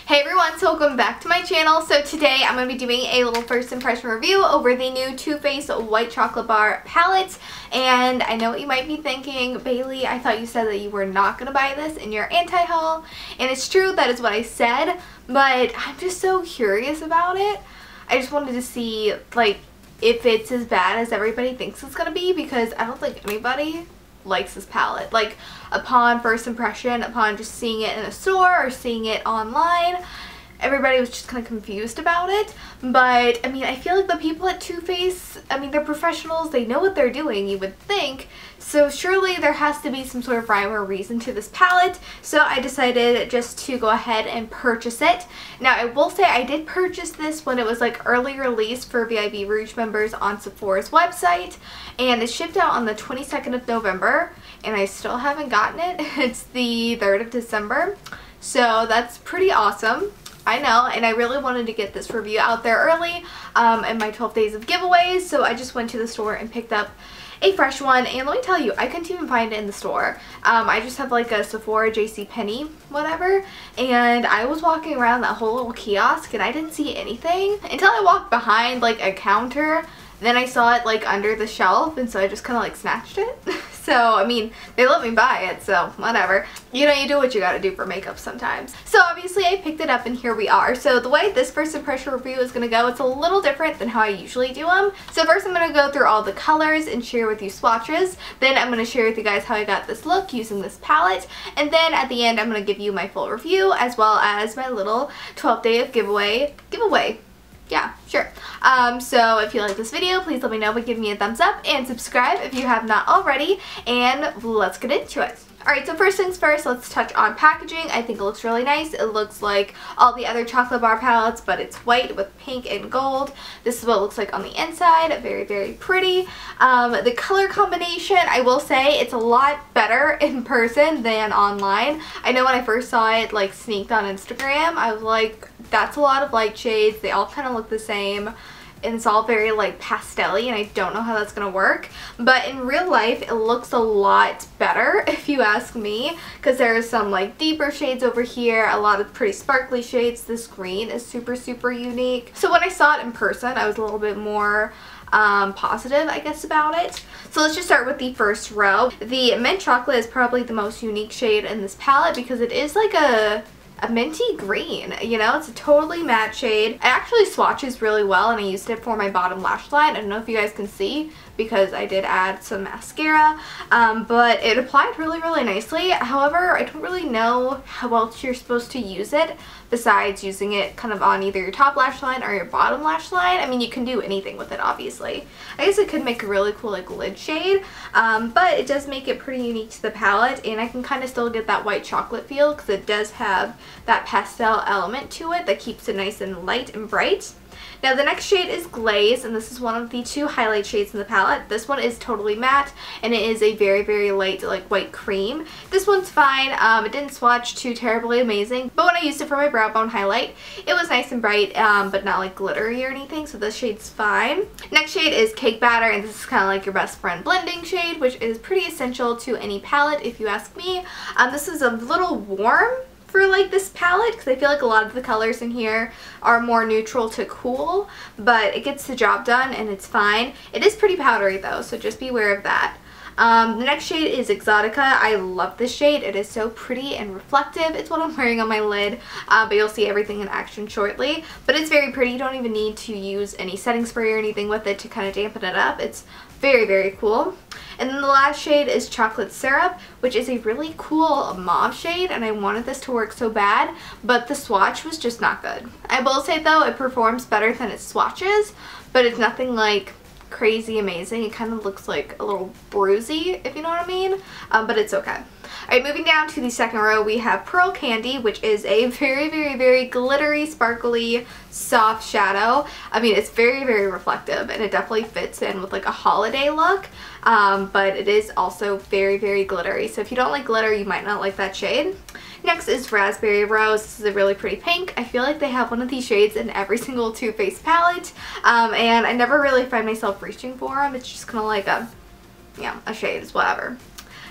Hey everyone, so welcome back to my channel. So today I'm going to be doing a little first impression review over the new Too Faced White Chocolate Bar palette. And I know what you might be thinking, Bailey, I thought you said that you were not going to buy this in your anti-haul. And it's true, that is what I said, but I'm just so curious about it. I just wanted to see, like, if it's as bad as everybody thinks it's going to be, because I don't think anybody likes this palette. Like, upon first impression, upon just seeing it in a store or seeing it online, everybody was just kind of confused about it. But I mean, I feel like the people at Too Faced, I mean, they're professionals, they know what they're doing, you would think. So surely there has to be some sort of rhyme or reason to this palette. So I decided just to go ahead and purchase it. Now I will say I did purchase this when it was like early release for VIB Rouge members on Sephora's website. And it shipped out on the 22nd of November. And I still haven't gotten it. It's the 3rd of December. So that's pretty awesome. I know, and I really wanted to get this review out there early in my 12 days of giveaways, so I just went to the store and picked up a fresh one. And let me tell you, I couldn't even find it in the store. I just have like a Sephora, JCPenney, whatever, and I was walking around that whole little kiosk and I didn't see anything until I walked behind like a counter. Then I saw it like under the shelf, and so I just kind of like snatched it. So, I mean, they let me buy it, so whatever. You know, you do what you gotta do for makeup sometimes. So obviously I picked it up and here we are. So the way this first impression review is gonna go, it's a little different than how I usually do them. So first I'm gonna go through all the colors and share with you swatches. Then I'm gonna share with you guys how I got this look using this palette. And then at the end I'm gonna give you my full review as well as my little 12 day of giveaway. Yeah, sure. So if you like this video, please let me know by giving me a thumbs up and subscribe if you have not already, and let's get into it. Alright, so first things first, let's touch on packaging. I think it looks really nice. It looks like all the other chocolate bar palettes, but it's white with pink and gold. This is what it looks like on the inside. Very, very pretty. The color combination, I will say, it's a lot better in person than online. I know when I first saw it, like, sneaked on Instagram, I was like, that's a lot of light shades. They all kind of look the same. And it's all very like pastel-y, and I don't know how that's gonna work, but in real life it looks a lot better if you ask me, because there's some like deeper shades over here, a lot of pretty sparkly shades. This green is super unique. So when I saw it in person, I was a little bit more positive, I guess, about it. So let's just start with the first row. The mint chocolate is probably the most unique shade in this palette because it is like a minty green, you know, it's a totally matte shade. It actually swatches really well, and I used it for my bottom lash line. I don't know if you guys can see because I did add some mascara, but it applied really nicely. However, I don't really know how else you're supposed to use it besides using it kind of on either your top lash line or your bottom lash line. I mean, you can do anything with it, obviously. I guess it could make a really cool like lid shade, but it does make it pretty unique to the palette, and I can kind of still get that white chocolate feel because it does have that pastel element to it that keeps it nice and light and bright. Now the next shade is Glaze, and this is one of the two highlight shades in the palette. This one is totally matte, and it is a very light like white cream. This one's fine. It didn't swatch too terribly amazing, but when I used it for my brow bone highlight, it was nice and bright, but not like glittery or anything, so this shade's fine. Next shade is Cake Batter, and this is kind of like your best friend blending shade, which is pretty essential to any palette if you ask me. This is a little warm for like this palette because I feel like a lot of the colors in here are more neutral to cool, but it gets the job done and it's fine. It is pretty powdery though, so just be aware of that. The next shade is Exotica. I love this shade. It is so pretty and reflective. It's what I'm wearing on my lid, but you'll see everything in action shortly. But it's very pretty. You don't even need to use any setting spray or anything with it to kind of dampen it up. It's very cool. And then the last shade is Chocolate Syrup, which is a really cool mauve shade, and I wanted this to work so bad, but the swatch was just not good. I will say though, it performs better than its swatches, but it's nothing like crazy amazing. It kind of looks like a little bruisey, if you know what I mean, but it's okay. Alright, moving down to the second row, we have Pearl Candy, which is a very glittery, sparkly, soft shadow. I mean, it's very reflective, and it definitely fits in with like a holiday look, but it is also very glittery. So if you don't like glitter, you might not like that shade. Next is Raspberry Rose. This is a really pretty pink. I feel like they have one of these shades in every single Too Faced palette, and I never really find myself reaching for them. It's just kind of like a shade, it's whatever.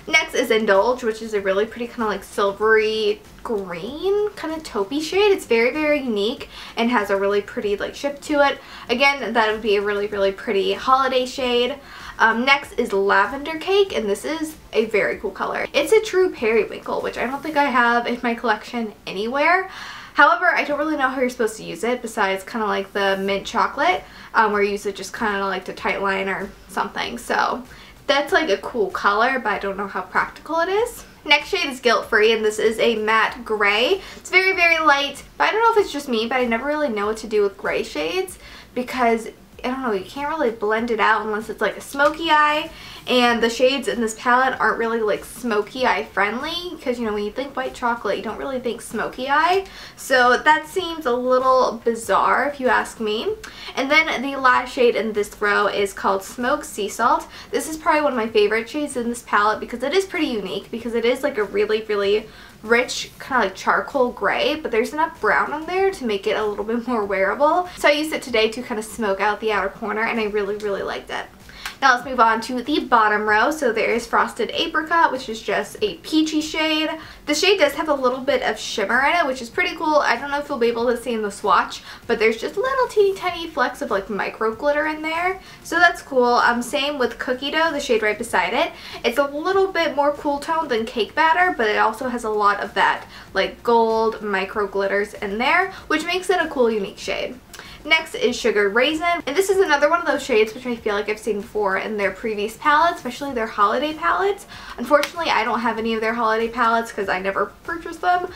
Next is Indulge, which is a really pretty kind of like silvery green kind of taupey shade. It's very, very unique and has a really pretty like ship to it. Again, that would be a really, really pretty holiday shade. Next is Lavender Cake, and this is a very cool color. It's a true periwinkle, which I don't think I have in my collection anywhere. However, I don't really know how you're supposed to use it besides kind of like the mint chocolate, where you use it just kind of like to tight line or something. So that's like a cool color, but I don't know how practical it is. Next shade is Guilt Free, and this is a matte gray. It's very, very light, but I don't know if it's just me, but I never really know what to do with gray shades because, I don't know, you can't really blend it out unless it's like a smoky eye, and the shades in this palette aren't really like smoky eye friendly because, you know, when you think white chocolate, you don't really think smoky eye. So that seems a little bizarre if you ask me. And then the last shade in this row is called Smoked Sea Salt. This is probably one of my favorite shades in this palette because it is pretty unique, because it is like a really, really rich kind of like charcoal gray, but there's enough brown on there to make it a little bit more wearable. So I used it today to kind of smoke out the outer corner, and I really, really liked it. Now let's move on to the bottom row. So there is Frosted Apricot, which is just a peachy shade. The shade does have a little bit of shimmer in it, which is pretty cool. I don't know if you'll be able to see in the swatch, but there's just little teeny tiny flecks of like micro glitter in there. So that's cool. Same with Cookie Dough, the shade right beside it. It's a little bit more cool toned than Cake Batter, but it also has a lot of that like gold micro glitters in there, which makes it a cool, unique shade. Next is Sugared Raisin, and this is another one of those shades which I feel like I've seen before in their previous palettes, especially their holiday palettes. Unfortunately, I don't have any of their holiday palettes because I never purchased them,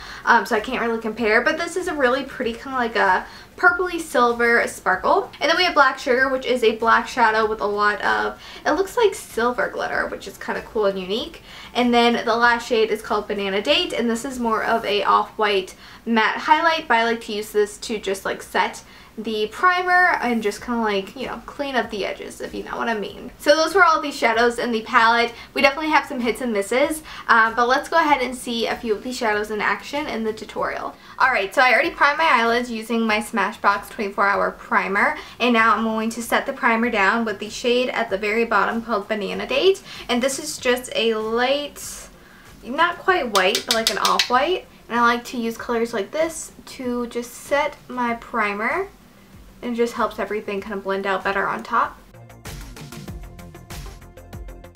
so I can't really compare, but this is a really pretty kind of like a purpley silver sparkle. And then we have Black Sugar, which is a black shadow with a lot of, it looks like silver glitter, which is kind of cool and unique. And then the last shade is called Banana Date, and this is more of a off-white matte highlight, but I like to use this to just like set the primer and just kind of like, you know, clean up the edges, if you know what I mean. So those were all these shadows in the palette. We definitely have some hits and misses, but let's go ahead and see a few of these shadows in action in the tutorial. Alright, so I already primed my eyelids using my Smashbox 24-hour primer, and now I'm going to set the primer down with the shade at the very bottom called Banana Date, and this is just a light, not quite white, but like an off-white, and I like to use colors like this to just set my primer. And it just helps everything kind of blend out better on top.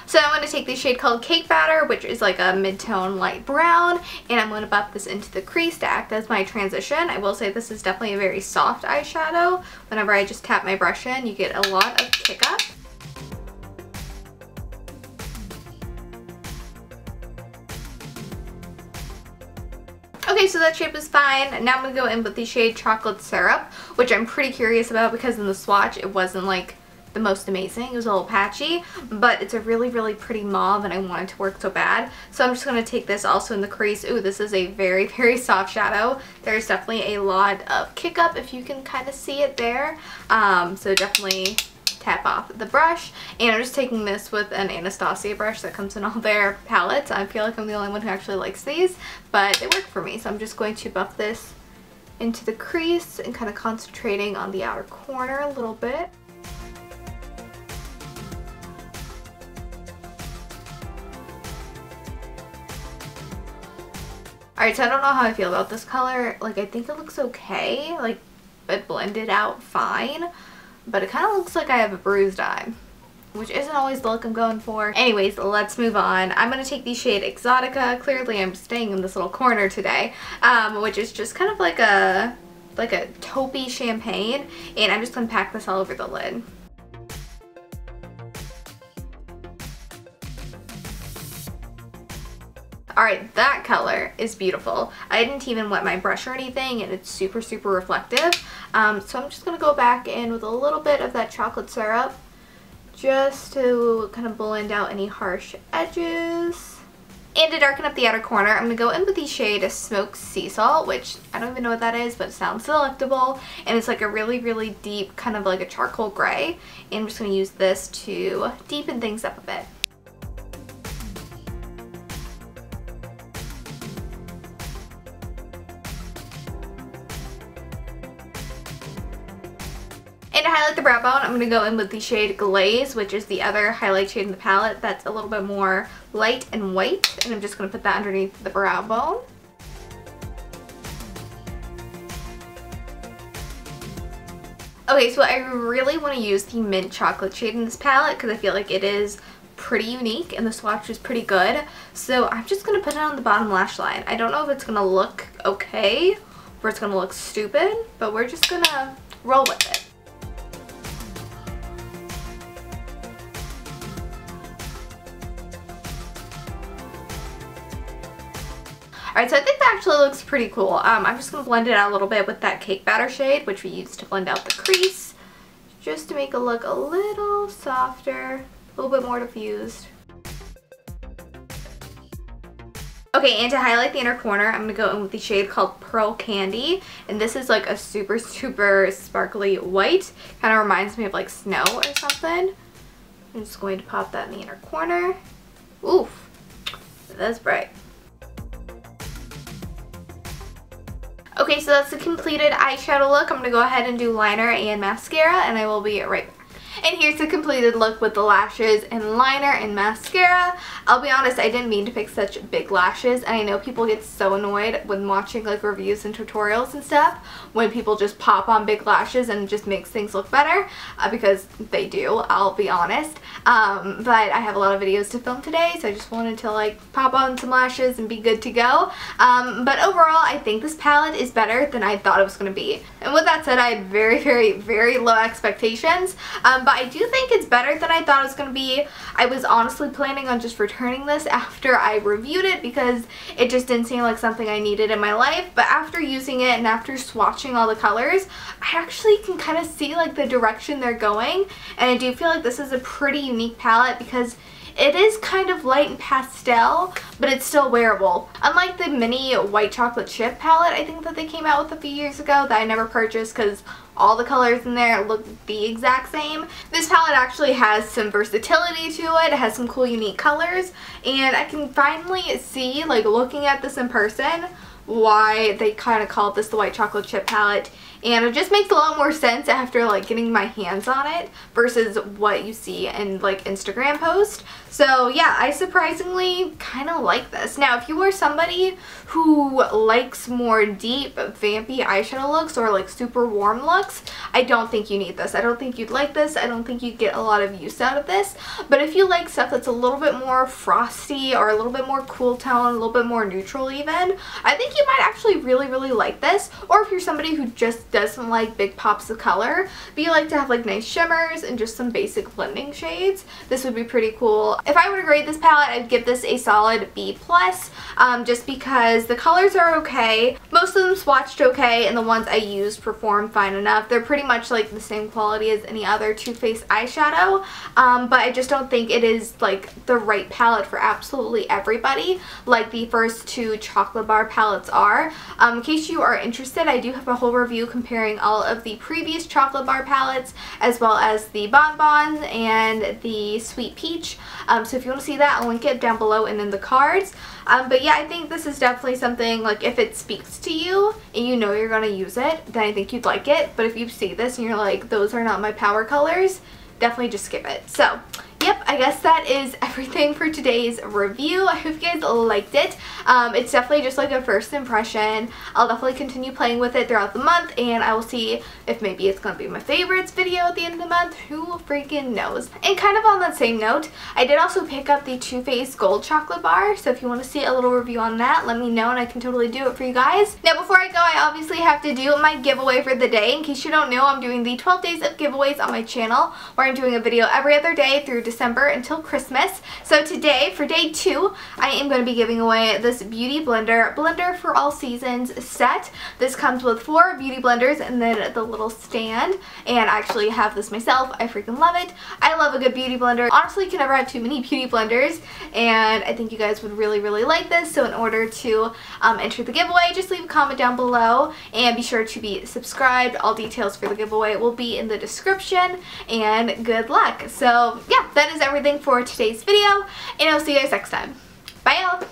So I'm going to take the shade called Cake Batter, which is like a mid-tone light brown, and I'm going to buff this into the crease to act as my transition. I will say this is definitely a very soft eyeshadow. Whenever I just tap my brush in, you get a lot of kick up. Okay, so that shape is fine. Now I'm going to go in with the shade Chocolate Syrup, which I'm pretty curious about because in the swatch it wasn't like the most amazing. It was a little patchy, but it's a really, really pretty mauve and I want it to work so bad. So I'm just going to take this also in the crease. Ooh, this is a very, very soft shadow. There's definitely a lot of kick up if you can kind of see it there. So definitely tap off the brush, and I'm just taking this with an Anastasia brush that comes in all their palettes. I feel like I'm the only one who actually likes these, but they work for me, so I'm just going to buff this into the crease and kind of concentrating on the outer corner a little bit. Alright, so I don't know how I feel about this color. Like, I think it looks okay, like it blended out fine, but it kind of looks like I have a bruised eye, which isn't always the look I'm going for. Anyways, let's move on. I'm going to take the shade Exotica. Clearly I'm staying in this little corner today, which is just kind of like a taupey champagne, and I'm just going to pack this all over the lid. Alright, that color is beautiful. I didn't even wet my brush or anything, and it's super, super reflective. So I'm just going to go back in with a little bit of that chocolate syrup just to kind of blend out any harsh edges. And to darken up the outer corner, I'm going to go in with the shade Smoked Sea Salt, which I don't even know what that is, but it sounds delectable. And it's like a really, really deep, kind of like a charcoal gray. And I'm just going to use this to deepen things up a bit. And to highlight the brow bone, I'm going to go in with the shade Glaze, which is the other highlight shade in the palette that's a little bit more light and white. And I'm just going to put that underneath the brow bone. Okay, so I really want to use the mint chocolate shade in this palette because I feel like it is pretty unique and the swatch is pretty good. So I'm just going to put it on the bottom lash line. I don't know if it's going to look okay or it's going to look stupid, but we're just going to roll with it. Alright, so I think that actually looks pretty cool. I'm just going to blend it out a little bit with that cake batter shade, which we used to blend out the crease, just to make it look a little softer, a little bit more diffused. Okay, and to highlight the inner corner, I'm going to go in with the shade called Pearl Candy, and this is like a super, super sparkly white. Kind of reminds me of like snow or something. I'm just going to pop that in the inner corner. Oof, that's bright. Okay, so that's the completed eyeshadow look. I'm going to go ahead and do liner and mascara, and I will be right back. And here's the completed look with the lashes and liner and mascara. I'll be honest, I didn't mean to pick such big lashes, and I know people get so annoyed when watching like reviews and tutorials and stuff when people just pop on big lashes and it just makes things look better, because they do, I'll be honest. But I have a lot of videos to film today, so I just wanted to like pop on some lashes and be good to go. But overall, I think this palette is better than I thought it was going to be. And with that said, I had very, very, very low expectations. But I do think it's better than I thought it was going to be. I was honestly planning on just returning this after I reviewed it because it just didn't seem like something I needed in my life. But after using it and after swatching all the colors, I actually can kind of see like the direction they're going. And I do feel like this is a pretty unique palette because it is kind of light and pastel, but it's still wearable. Unlike the mini white chocolate chip palette I think that they came out with a few years ago that I never purchased because all the colors in there look the exact same. This palette actually has some versatility to it. It has some cool unique colors, and I can finally see, like looking at this in person, why they kind of called this the white chocolate chip palette. And it just makes a lot more sense after like getting my hands on it versus what you see in like Instagram posts. So yeah, I surprisingly kind of like this. Now if you are somebody who likes more deep vampy eyeshadow looks or like super warm looks, I don't think you need this. I don't think you'd like this. I don't think you'd get a lot of use out of this. But if you like stuff that's a little bit more frosty or a little bit more cool tone, a little bit more neutral even, I think you might actually really, really like this. Or if you're somebody who just doesn't like big pops of color, but you like to have like nice shimmers and just some basic blending shades, this would be pretty cool. If I were to grade this palette, I'd give this a solid B+, just because the colors are okay. Most of them swatched okay, and the ones I used performed fine enough. They're pretty much like the same quality as any other Too Faced eyeshadow, but I just don't think it is like the right palette for absolutely everybody like the first two chocolate bar palettes are. In case you are interested, I do have a whole review comparing all of the previous chocolate bar palettes as well as the bonbons and the sweet peach. So if you want to see that, I'll link it down below and in the cards. But yeah, I think this is definitely something, like if it speaks to you and you know you're going to use it, then I think you'd like it. But if you see this and you're like, those are not my power colors, definitely just skip it. So yep, I guess that is everything for today's review. I hope you guys liked it. It's definitely just like a first impression. I'll definitely continue playing with it throughout the month, and I will see if maybe it's going to be my favorites video at the end of the month. Who freaking knows? And kind of on that same note, I did also pick up the Too Faced Gold Chocolate Bar, so if you want to see a little review on that, let me know and I can totally do it for you guys. Now before I go, I obviously have to do my giveaway for the day. In case you don't know, I'm doing the 12 days of giveaways on my channel, where I'm doing a video every other day through December until Christmas. So today, for day 2, I am going to be giving away this Beauty Blender for All Seasons set. This comes with 4 beauty blenders and then the little stand, and I actually have this myself. I freaking love it. I love a good beauty blender. Honestly, you can never have too many beauty blenders, and I think you guys would really, really like this. So in order to enter the giveaway, just leave a comment down below and be sure to be subscribed. All details for the giveaway will be in the description, and good luck. So yeah, that is everything for today's video, and I'll see you guys next time. Bye y'all!